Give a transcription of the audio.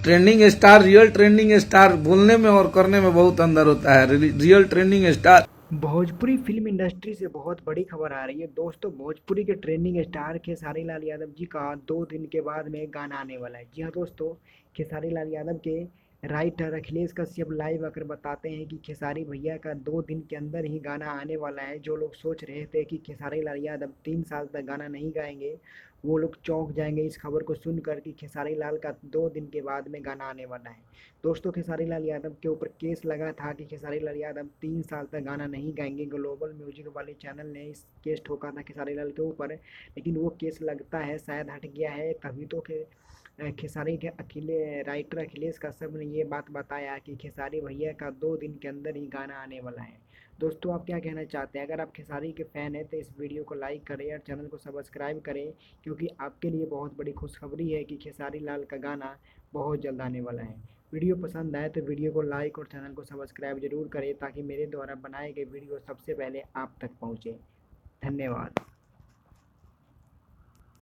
Trending star, real trending star बोलने में और करने में बहुत अंदर होता है। Real trending star. Bhojpuri film industry से बहुत बड़ी खबर आ रही है दोस्तों। भोजपुरी के ट्रेंडिंग स्टार खेसारी लाल यादव जी का 2 दिन के बाद में गाना आने वाला है। जी हाँ दोस्तों, खेसारी लाल यादव के राइटर अखिलेश कश्यप लाइव आकर बताते हैं कि खेसारी भैया का 2 दिन के अंदर ही गाना आने वाला है। जो लोग सोच रहे थे कि खेसारी लाल यादव 3 साल तक गाना नहीं गाएंगे, वो लोग चौंक जाएंगे इस खबर को सुनकर कि खेसारी लाल का 2 दिन के बाद में गाना आने वाला है। दोस्तों, खेसारी लाल यादव के ऊपर केस लगा था कि खेसारी लाल यादव 3 साल तक गाना नहीं गाएंगे। ग्लोबल म्यूजिक वाले चैनल ने इस केस ठोका था खेसारी लाल के ऊपर, लेकिन वो केस लगता है शायद हट गया है। तभी तो खेसारी के राइटर अखिलेश कश्यप ने ये बात बताया कि खेसारी भैया का 2 दिन के अंदर ही गाना आने वाला है। दोस्तों, आप क्या कहना चाहते हैं? अगर आप खेसारी के फ़ैन हैं तो इस वीडियो को लाइक करें और चैनल को सब्सक्राइब करें, क्योंकि आपके लिए बहुत बड़ी खुशखबरी है कि खेसारी लाल का गाना बहुत जल्द आने वाला है। वीडियो पसंद आए तो वीडियो को लाइक और चैनल को सब्सक्राइब जरूर करें, ताकि मेरे द्वारा बनाए गए वीडियो सबसे पहले आप तक पहुँचे। धन्यवाद।